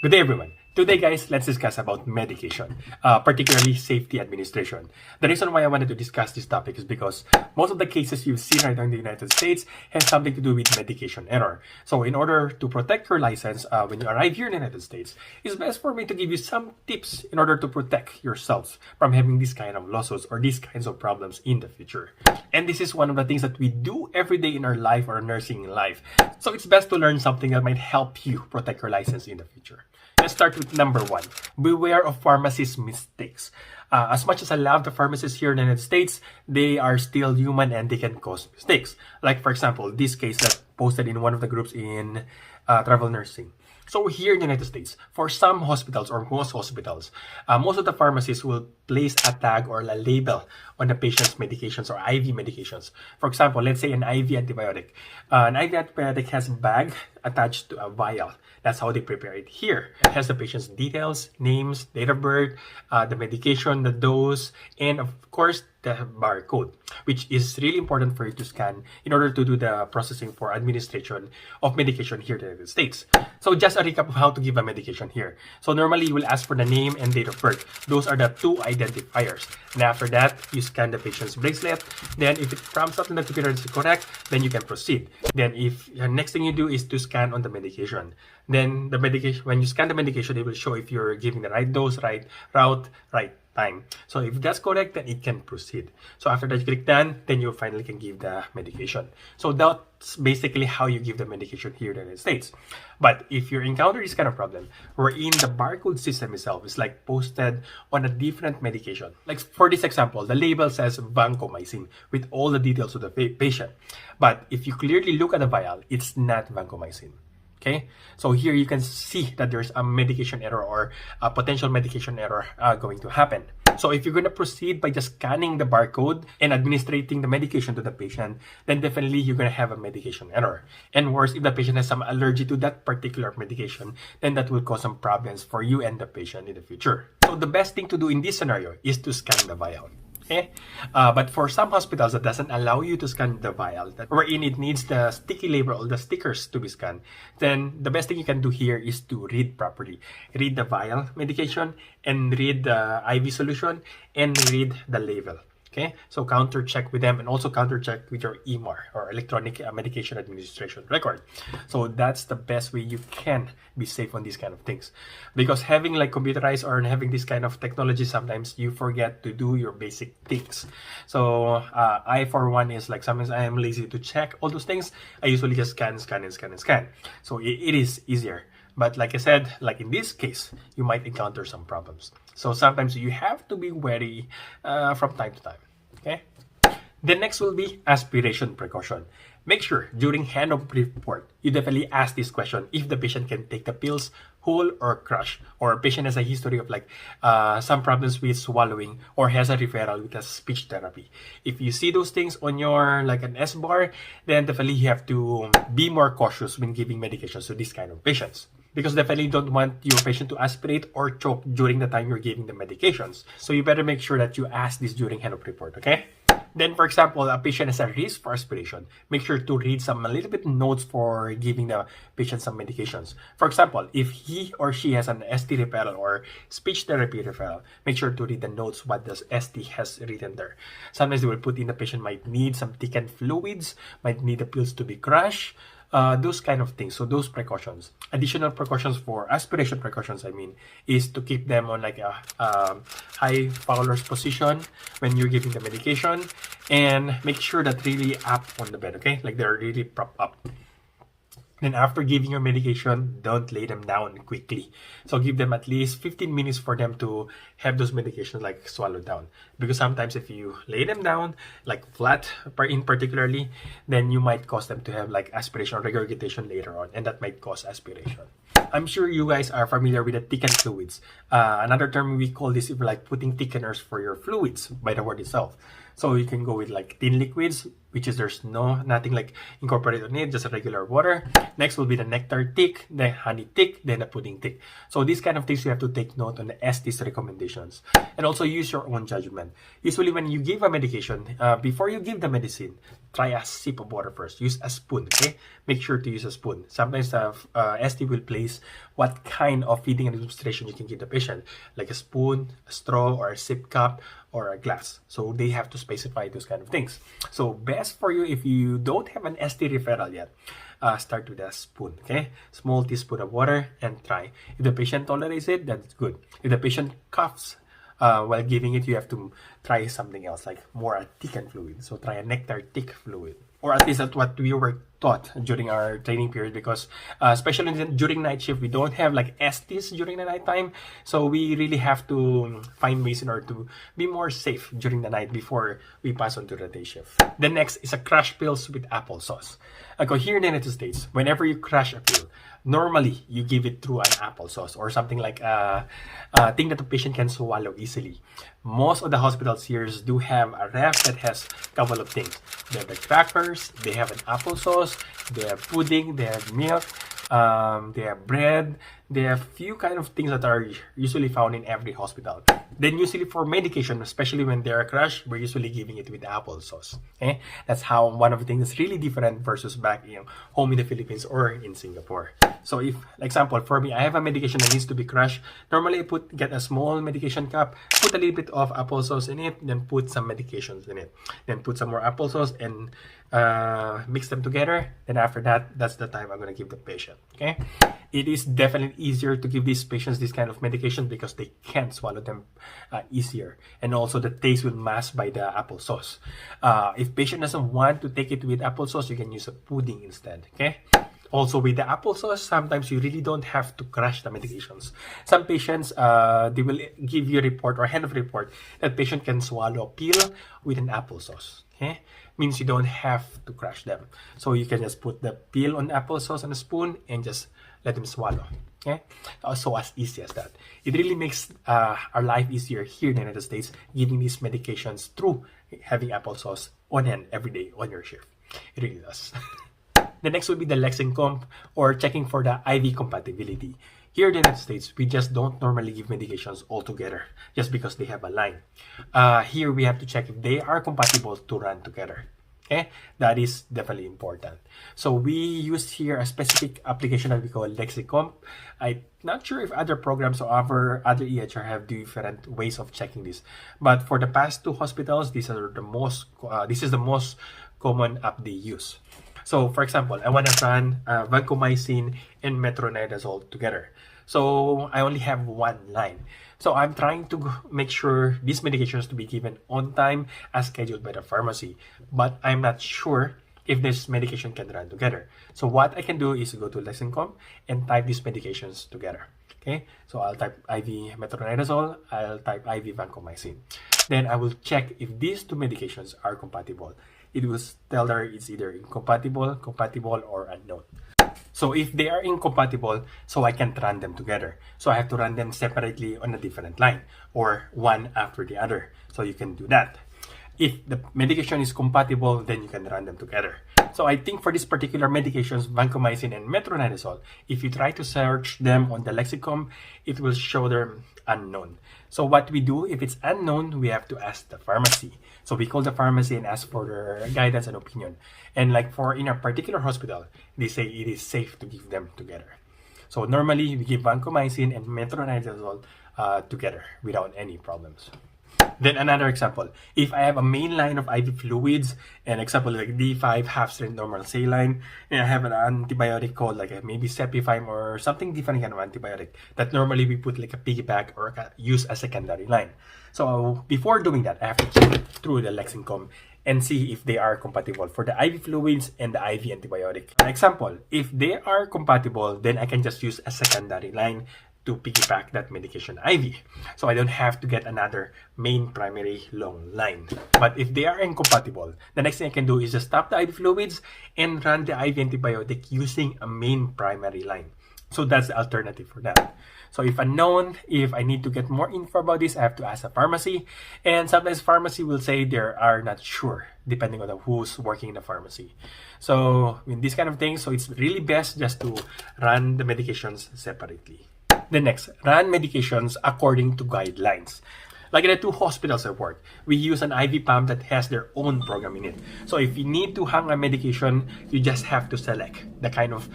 Good day, everyone. Today, guys, let's discuss about medication, particularly safety administration. The reason why I wanted to discuss this topic is because most of the cases you've seen right now in the United States has something to do with medication error. So in order to protect your license when you arrive here in the United States, it's best for me to give you some tips in order to protect yourselves from having this kind of lawsuits or these kinds of problems in the future. And this is one of the things that we do every day in our life or nursing life. So it's best to learn something that might help you protect your license in the future. Let's start with number one. Beware of pharmacist mistakes. As much as I love the pharmacists here in the United States, they are still human and they can cause mistakes. Like, for example, this case that posted in one of the groups in travel nursing. So here in the United States, for some hospitals or most hospitals, most of the pharmacists will place a tag or a label on the patient's medications or IV medications. For example, let's say an IV antibiotic. An IV antibiotic has a bag attached to a vial. That's how they prepare it here. It has the patient's details, names, date of birth, the medication, the dose, and of course, the barcode, which is really important for you to scan in order to do the processing for administration of medication here in the United States. So just a recap of how to give a medication here. So normally you will ask for the name and date of birth. Those are the two identifiers. And after that, you scan the patient's bracelet. Then if it prompts up in the computer is correct, then you can proceed. Then if the next thing you do is to scan on the medication. Then the medication, when you scan the medication, it will show if you're giving the right dose, right route, right time. So if that's correct, then it can proceed. So after that you click done, then you finally can give the medication. So that's basically how you give the medication here in the United States. But if you encounter this kind of problem, wherein the barcode system itself is like posted on a different medication. Like for this example, the label says vancomycin with all the details of the patient. But if you clearly look at the vial, it's not vancomycin. Okay, so here you can see that there's a medication error or a potential medication error going to happen. So if you're going to proceed by just scanning the barcode and administrating the medication to the patient, then definitely you're going to have a medication error. And worse, if the patient has some allergy to that particular medication, then that will cause some problems for you and the patient in the future. So the best thing to do in this scenario is to scan the vial. Okay, but for some hospitals that doesn't allow you to scan the vial, wherein it needs the sticky label or the stickers to be scanned, then the best thing you can do here is to read properly. Read the vial medication and read the IV solution and read the label. Okay, so counter check with them and also counter check with your EMR or electronic medication administration record. So that's the best way you can be safe on these kind of things, because having like computerized or having this kind of technology, sometimes you forget to do your basic things. So I for one is like sometimes I am lazy to check all those things. I usually just scan. So it is easier. But like I said, like in this case, you might encounter some problems. So sometimes you have to be wary from time to time. Okay. The next will be aspiration precaution. Make sure during handoff report, you definitely ask this question if the patient can take the pills whole or crush, or a patient has a history of like some problems with swallowing or has a referral with a speech therapy. If you see those things on your like an S bar, then definitely you have to be more cautious when giving medications to these kind of patients, because definitely don't want your patient to aspirate or choke during the time you're giving the medications. So you better make sure that you ask this during handoff report, okay? Then, for example, a patient has a risk for aspiration. Make sure to read a little bit notes for giving the patient some medications. For example, if he or she has an ST referral or speech therapy referral, make sure to read the notes what the ST has written there. Sometimes they will put in the patient might need some thickened fluids, might need the pills to be crushed, those kind of things. So those precautions. Additional precautions for aspiration precautions, I mean, is to keep them on like a high Fowler's position when you're giving the medication, and make sure that really up on the bed, okay? Like they're really propped up. Then after giving your medication, don't lay them down quickly. So give them at least 15 minutes for them to have those medications like swallowed down. Because sometimes if you lay them down, like flat in particularly, then you might cause them to have like aspiration or regurgitation later on. And that might cause aspiration. I'm sure you guys are familiar with the thickened fluids. Another term we call this is like putting thickeners for your fluids by the word itself. So you can go with like thin liquids, which is there's nothing like incorporated in it, just a regular water. Next will be the nectar thick, the honey thick, then the pudding thick. So these kind of things you have to take note on the ST's recommendations, and also use your own judgment. Usually when you give a medication, before you give the medicine, try a sip of water first. Use a spoon, okay? Make sure to use a spoon. Sometimes the ST will place what kind of feeding and administration you can give the patient, like a spoon, a straw, or a sip cup, or a glass. So they have to specify those kind of things. So best for you, if you don't have an ST referral yet, start with a spoon, okay? Small teaspoon of water and try. If the patient tolerates it, that's good. If the patient coughs while giving it, you have to try something else, like more a thickened fluid. So try a nectar thick fluid. Or at least that's what we were taught during our training period, because especially during night shift, we don't have like STs during the night time. So we really have to find ways in order to be more safe during the night before we pass on to the day shift. The next is a crush pills with applesauce. Okay, here in the United States, whenever you crush a pill, normally you give it through an applesauce or something like a thing that the patient can swallow easily. Most of the hospitals here do have a ref that has a couple of things. They have the crackers, they have an applesauce, they have pudding, they have milk, they have bread, they have few kind of things that are usually found in every hospital. Then usually for medication, especially when they are crushed, we're usually giving it with applesauce. Okay, that's how one of the things is really different versus back home in the Philippines or in Singapore. So if, example, for me, I have a medication that needs to be crushed. Normally, I get a small medication cup, put a little bit of applesauce in it, then put some medications in it, then put some more applesauce and mix them together. Then after that, that's the time I'm gonna give the patient. Okay, it is definitely easier to give these patients this kind of medication because they can't swallow them easier, and also the taste will mask by the applesauce. If patient doesn't want to take it with applesauce, you can use a pudding instead. Okay. Also with the applesauce, sometimes you really don't have to crush the medications. Some patients, they will give you a report or hand of report that patient can swallow a pill with an applesauce. Okay, means you don't have to crush them. So you can just put the pill on applesauce on a spoon and just let them swallow. Okay, so as easy as that. It really makes our life easier here in the United States, giving these medications through having applesauce on hand every day on your shift. It really does. The next would be the Lexicomp, or checking for the IV compatibility. Here in the United States, we just don't normally give medications altogether just because they have a line. Here we have to check if they are compatible to run together. Okay, that is definitely important. So we use here a specific application that we call Lexicomp. I'm not sure if other programs or other EHR have different ways of checking this, but for the past two hospitals, this is the most common app they use. So, for example, I want to run vancomycin and metronidazole together. So, I only have one line. So, I'm trying to make sure these medications to be given on time as scheduled by the pharmacy. But I'm not sure if this medication can run together. So, what I can do is go to Lexicomp and type these medications together. Okay, so I'll type IV metronidazole, I'll type IV vancomycin. Then I will check if these two medications are compatible. It will tell her it's either incompatible, compatible, or unknown. So if they are incompatible, so I can't run them together. So I have to run them separately on a different line, or one after the other. So you can do that. If the medication is compatible, then you can run them together. So I think for this particular medications, vancomycin and metronidazole, if you try to search them on the Lexicomp, it will show them unknown. So what we do, if it's unknown, we have to ask the pharmacy. So we call the pharmacy and ask for their guidance and opinion. And like for in a particular hospital, they say it is safe to give them together. So normally we give vancomycin and metronidazole together without any problems. Then another example, if I have a main line of IV fluids, an example like D5 half-strength normal saline, and I have an antibiotic called like maybe Cepifime or something different kind of antibiotic that normally we put like a piggyback or use a secondary line. So before doing that, I have to check through the Lexicomp and see if they are compatible for the IV fluids and the IV antibiotic. An example, if they are compatible, then I can just use a secondary line to piggyback that medication IV. So I don't have to get another main primary long line. But if they are incompatible, the next thing I can do is just stop the IV fluids and run the IV antibiotic using a main primary line. So that's the alternative for that. So if unknown, if I need to get more info about this, I have to ask a pharmacy. And sometimes pharmacy will say they are not sure, depending on who's working in the pharmacy. So in these kind of things, so it's really best just to run the medications separately. The next, run medications according to guidelines. Like in the 2 hospitals I work, we use an IV pump that has their own program in it. So if you need to hang a medication, you just have to select the kind of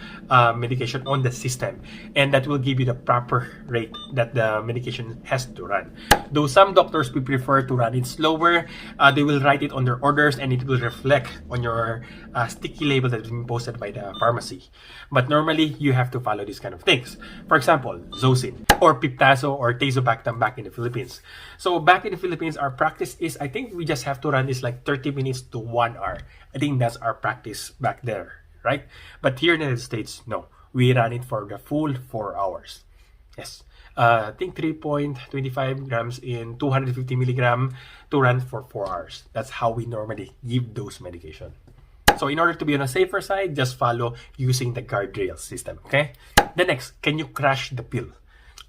medication on the system. And that will give you the proper rate that the medication has to run. Though some doctors will prefer to run it slower, they will write it on their orders and it will reflect on your sticky label that has been posted by the pharmacy. But normally, you have to follow these kind of things. For example, Zocin or Piptazo or Tazobactam back in the Philippines. So back in the Philippines, our practice is, I think we just have to run this like 30 minutes to 1 hour. I think that's our practice back there, right? But here in the United States, no. We run it for the full 4 hours. Yes. I think 3.25 grams in 250 milligram to run for 4 hours. That's how we normally give those medication. So in order to be on a safer side, just follow using the guardrail system, okay? The next, can you crash the pill?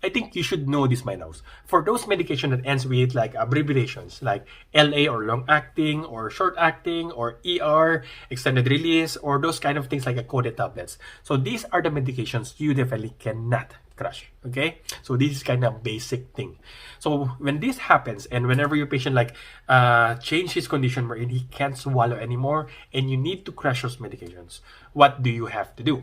I think you should know this by now. For those medication that ends with like abbreviations like LA or long-acting or short-acting or ER, extended release, or those kind of things like a coded tablets. So these are the medications you definitely cannot crush, okay? So this is kind of basic thing. So when this happens and whenever your patient like change his condition wherein he can't swallow anymore and you need to crush those medications, what do you have to do?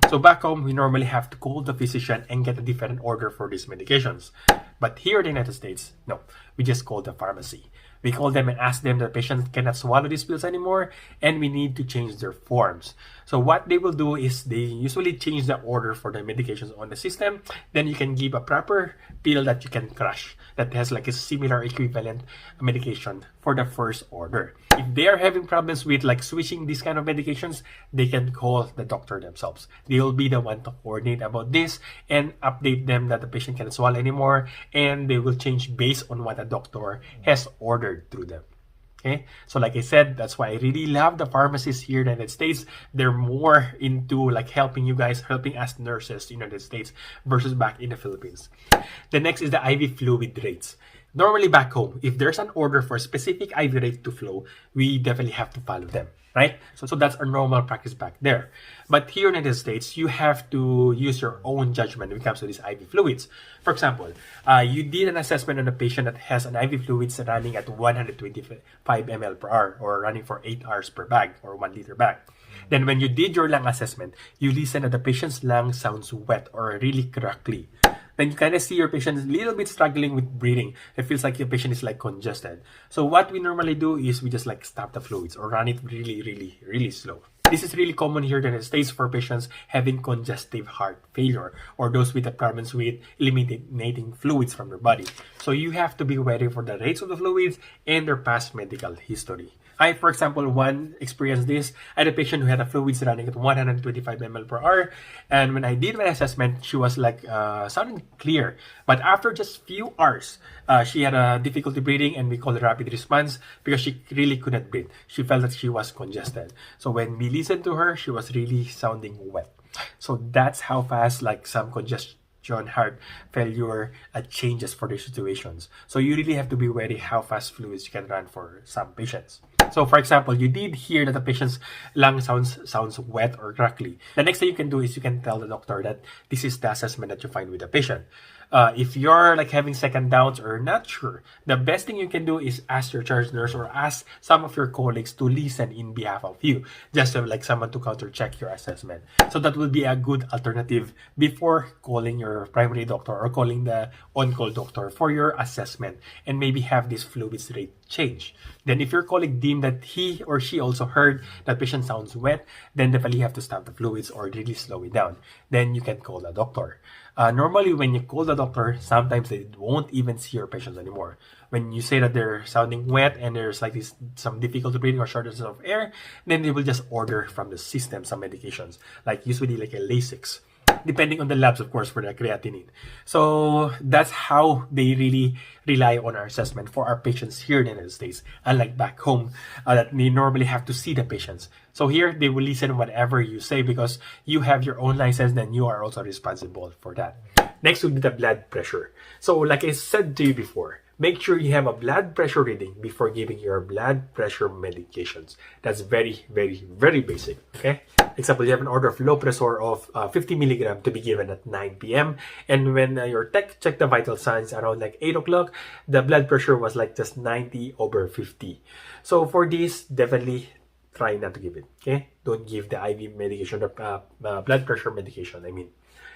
So back home, we normally have to call the physician and get a different order for these medications. But here in the United States, no, we just call the pharmacy. We call them and ask them that the patient cannot swallow these pills anymore and we need to change their forms. So what they will do is they usually change the order for the medications on the system. Then you can give a proper pill that you can crush that has like a similar equivalent medication for the first order. If they are having problems with like switching these kind of medications, they can call the doctor themselves. They will be the one to coordinate about this and update them that the patient cannot swallow anymore, and they will change based on what the doctor has ordered through them. Okay, so like I said, that's why I really love the pharmacists here in the United States. They're more into like helping you guys, helping us nurses in the United States versus back in the Philippines. The next is the IV fluid rates. Normally back home, if there's an order for a specific IV rate to flow, we definitely have to follow them, right? So that's our normal practice back there. But here in the United States, you have to use your own judgment when it comes to these IV fluids. For example, you did an assessment on a patient that has an IV fluids running at 125 ml per hour or running for 8 hours per bag or 1 liter bag. Then when you did your lung assessment, you listen that the patient's lung sounds wet or really crackly. Then you kind of see your patient a little bit struggling with breathing. It feels like your patient is like congested. So what we normally do is we just like stop the fluids or run it really, really, really slow. This is really common here in the United States for patients having congestive heart failure or those with the problems with eliminating fluids from their body. So you have to be ready for the rates of the fluids and their past medical history. I, for example, experienced this. I had a patient who had a fluids running at 125 ml per hour. And when I did my assessment, she was like sounding clear. But after just few hours, she had a difficulty breathing and we called it rapid response because she really couldn't breathe. She felt that she was congested. So when we listened to her, she was really sounding wet. So that's how fast like some congestion heart failure changes for these situations. So you really have to be ready how fast fluids you can run for some patients. So for example, you did hear that the patient's lung sounds wet or crackly. The next thing you can do is you can tell the doctor that this is the assessment that you find with the patient. If you're like having second doubts or not sure, the best thing you can do is ask your charge nurse or ask some of your colleagues to listen in behalf of you, just to like someone to counter check your assessment. So that will be a good alternative before calling your primary doctor or calling the on-call doctor for your assessment and maybe have this fluids rate change. Then if your colleague deemed that he or she also heard that patient sounds wet, then definitely you have to stop the fluids or really slow it down. Then you can call the doctor. Normally, when you call the doctor, sometimes they won't even see your patients anymore. When you say that they're sounding wet and there's like some difficulty breathing or shortness of air, then they will just order from the system some medications, like usually like a Lasix depending on the labs, of course, for the creatinine. So that's how they really rely on our assessment for our patients here in the United States, unlike back home, that they normally have to see the patients. So here, they will listen whatever you say because you have your own license, then you are also responsible for that. Next will be the blood pressure. So like I said to you before, make sure you have a blood pressure reading before giving your blood pressure medications. That's very, very, very basic, okay? Example, you have an order of low pressure of 50 milligram to be given at 9 p.m. And when your tech checked the vital signs around like 8 o'clock, the blood pressure was like just 90/50. So for this, definitely try not to give it, okay? Don't give the IV medication or blood pressure medication, I mean.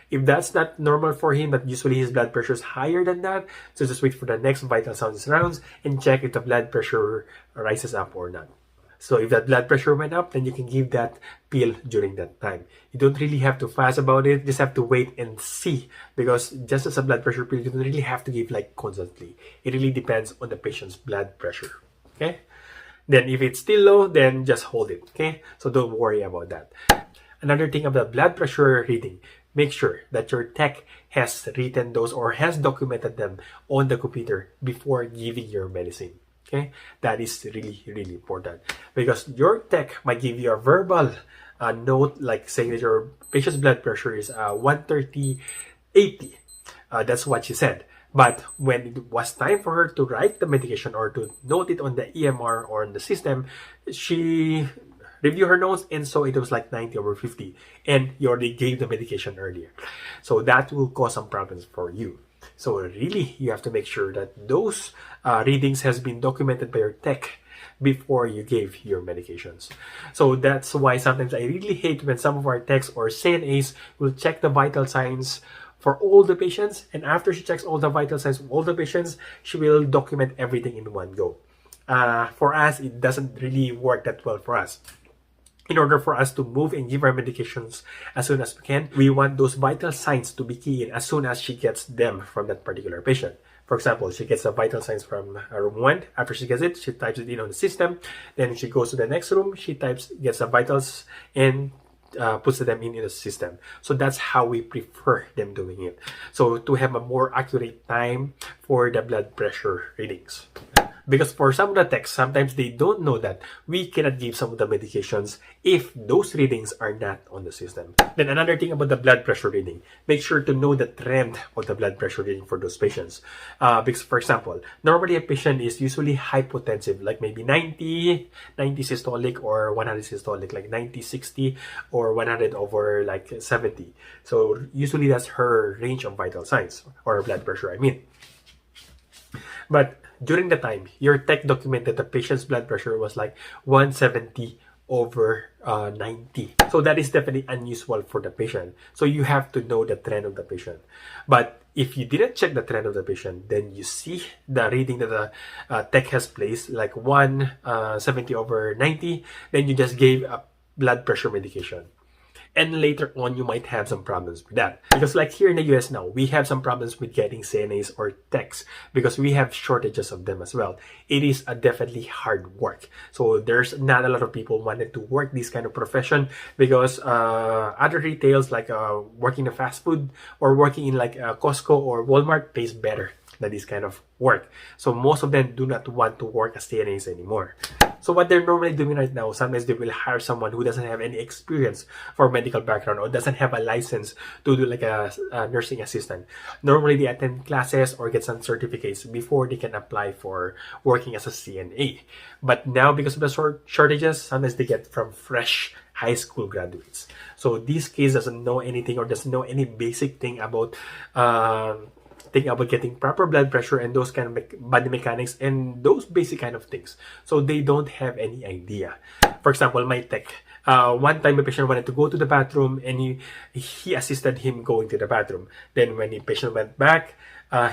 If that's not normal for him, but usually his blood pressure is higher than that, so just wait for the next vital signs rounds and check if the blood pressure rises up or not. So if that blood pressure went up, then you can give that pill during that time. You don't really have to fuss about it, just have to wait and see, because just as a blood pressure pill, you don't really have to give like constantly. It really depends on the patient's blood pressure, okay? Then if it's still low, then just hold it, okay? So don't worry about that. Another thing about blood pressure reading, make sure that your tech has written those or has documented them on the computer before giving your medicine. Okay, that is really, really important because your tech might give you a verbal note like saying that your patient's blood pressure is 130/80. That's what she said. But when it was time for her to write the medication or to note it on the EMR or on the system, she review her notes and so it was like 90/50 and you already gave the medication earlier. So that will cause some problems for you. So really, you have to make sure that those readings has been documented by your tech before you gave your medications. So that's why sometimes I really hate when some of our techs or CNAs will check the vital signs for all the patients, and after she checks all the vital signs of all the patients, she will document everything in one go. For us, it doesn't really work that well for us. In order for us to move and give our medications as soon as we can, we want those vital signs to be key in as soon as she gets them from that particular patient. For example, she gets the vital signs from room 1. After she gets it, she types it in on the system. Then she goes to the next room, she gets the vitals and puts them in the system. So that's how we prefer them doing it. So to have a more accurate time for the blood pressure readings. Because for some of the techs, sometimes they don't know that we cannot give some of the medications if those readings are not on the system. Then another thing about the blood pressure reading, make sure to know the trend of the blood pressure reading for those patients. Because for example, normally a patient is usually hypotensive, like maybe 90 systolic or 100 systolic, like 90/60 or 100 over like 70. So usually that's her range of vital signs or blood pressure, I mean. But during the time, your tech documented the patient's blood pressure was like 170/90. So that is definitely unusual for the patient. So you have to know the trend of the patient. But if you didn't check the trend of the patient, then you see the reading that the tech has placed, like 170/90, then you just gave a blood pressure medication. And later on, you might have some problems with that. Because like here in the US now, we have some problems with getting CNAs or techs because we have shortages of them as well. It is a definitely hard work. So there's not a lot of people wanted to work this kind of profession because other retails like working in fast food or working in like Costco or Walmart pays better than this kind of work. So most of them do not want to work as CNAs anymore. So what they're normally doing right now, sometimes they will hire someone who doesn't have any experience for medical background or doesn't have a license to do like a nursing assistant. Normally they attend classes or get some certificates before they can apply for working as a CNA. But now because of the shortages, sometimes they get from fresh high school graduates. So this case doesn't know anything or doesn't know any basic thing about getting proper blood pressure and those kind of body mechanics and those basic kind of things. So they don't have any idea. For example, my tech, one time a patient wanted to go to the bathroom and he assisted him going to the bathroom. Then when the patient went back,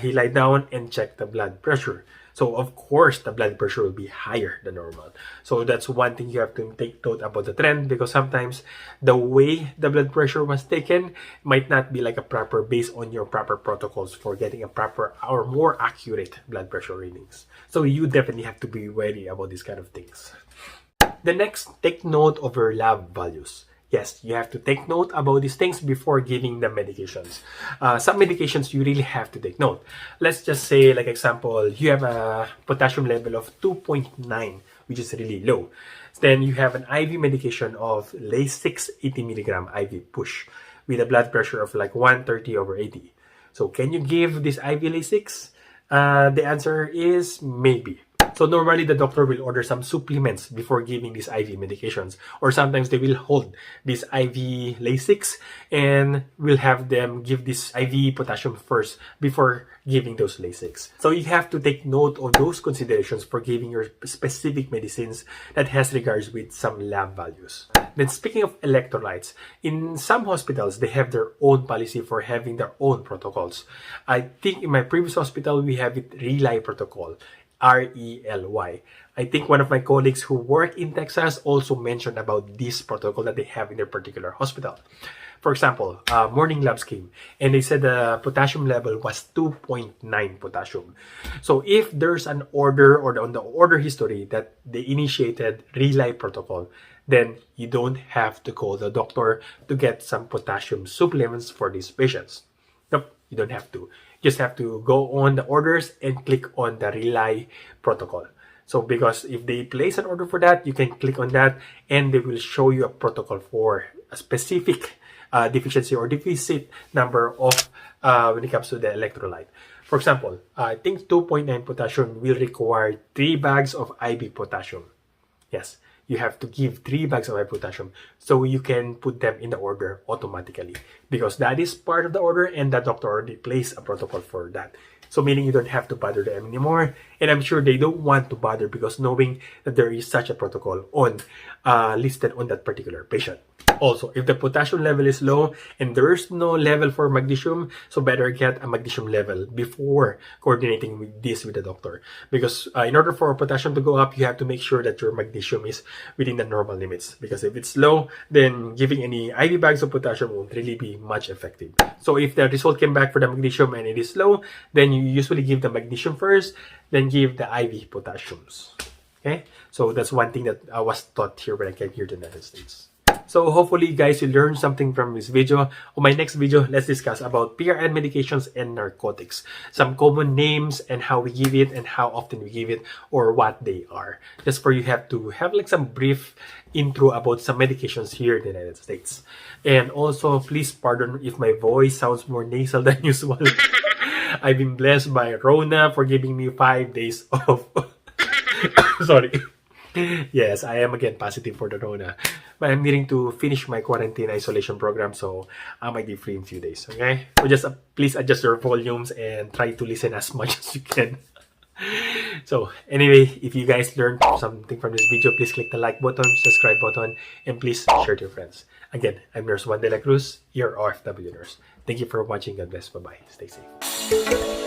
he lied down and checked the blood pressure. So of course, the blood pressure will be higher than normal. So that's one thing you have to take note about the trend because sometimes the way the blood pressure was taken might not be like a proper based on your proper protocols for getting a proper or more accurate blood pressure readings. So you definitely have to be wary about these kind of things. The next, take note of your lab values. Yes, you have to take note about these things before giving the medications. Some medications you really have to take note. Let's just say, like example, you have a potassium level of 2.9, which is really low. Then you have an IV medication of Lasix 80 milligram IV push with a blood pressure of like 130/80. So can you give this IV Lasix? The answer is maybe. So normally the doctor will order some supplements before giving these IV medications, or sometimes they will hold this IV Lasix and will have them give this IV potassium first before giving those Lasix. So you have to take note of those considerations for giving your specific medicines that has regards with some lab values. Then speaking of electrolytes, in some hospitals they have their own policy for having their own protocols. I think in my previous hospital we have it Relay protocol. RELY. I think one of my colleagues who work in Texas also mentioned about this protocol that they have in their particular hospital. For example, morning labs came and they said the potassium level was 2.9 potassium. So if there's an order or on the order history that they initiated Relay protocol, then you don't have to call the doctor to get some potassium supplements for these patients. Nope, you don't have to. You just have to go on the orders and click on the Relay protocol. So because if they place an order for that, you can click on that and they will show you a protocol for a specific deficiency or deficit number of when it comes to the electrolyte. For example, I think 2.9 potassium will require 3 bags of IV potassium. Yes, you have to give 3 bags of IV potassium so you can put them in the order automatically, because that is part of the order and the doctor already placed a protocol for that. So meaning you don't have to bother them anymore, and I'm sure they don't want to bother because knowing that there is such a protocol on listed on that particular patient. Also, if the potassium level is low and there's no level for magnesium, so better get a magnesium level before coordinating with the doctor. Because in order for potassium to go up, you have to make sure that your magnesium is within the normal limits. Because if it's low, then giving any IV bags of potassium won't really be much effective. So if the result came back for the magnesium and it is low, then you usually give the magnesium first, then give the IV potassiums. Okay, so that's one thing that I was taught here when I came here to the United States. So hopefully guys, you learned something from this video. On my next video, let's discuss about PRN medications and narcotics. Some common names and how we give it and how often we give it or what they are. Just for you have to have like some brief intro about some medications here in the United States. And also please pardon if my voice sounds more nasal than usual. I've been blessed by Rona for giving me 5 days off. Sorry. Yes, I am again positive for the Rona. But I'm needing to finish my quarantine isolation program, so I might be free in a few days, okay? So just please adjust your volumes and try to listen as much as you can. So anyway, if you guys learned something from this video, please click the like button, subscribe button, and please share to your friends. Again, I'm Nurse Juan de la Cruz, your OFW nurse. Thank you for watching. God bless. Bye-bye. Stay safe.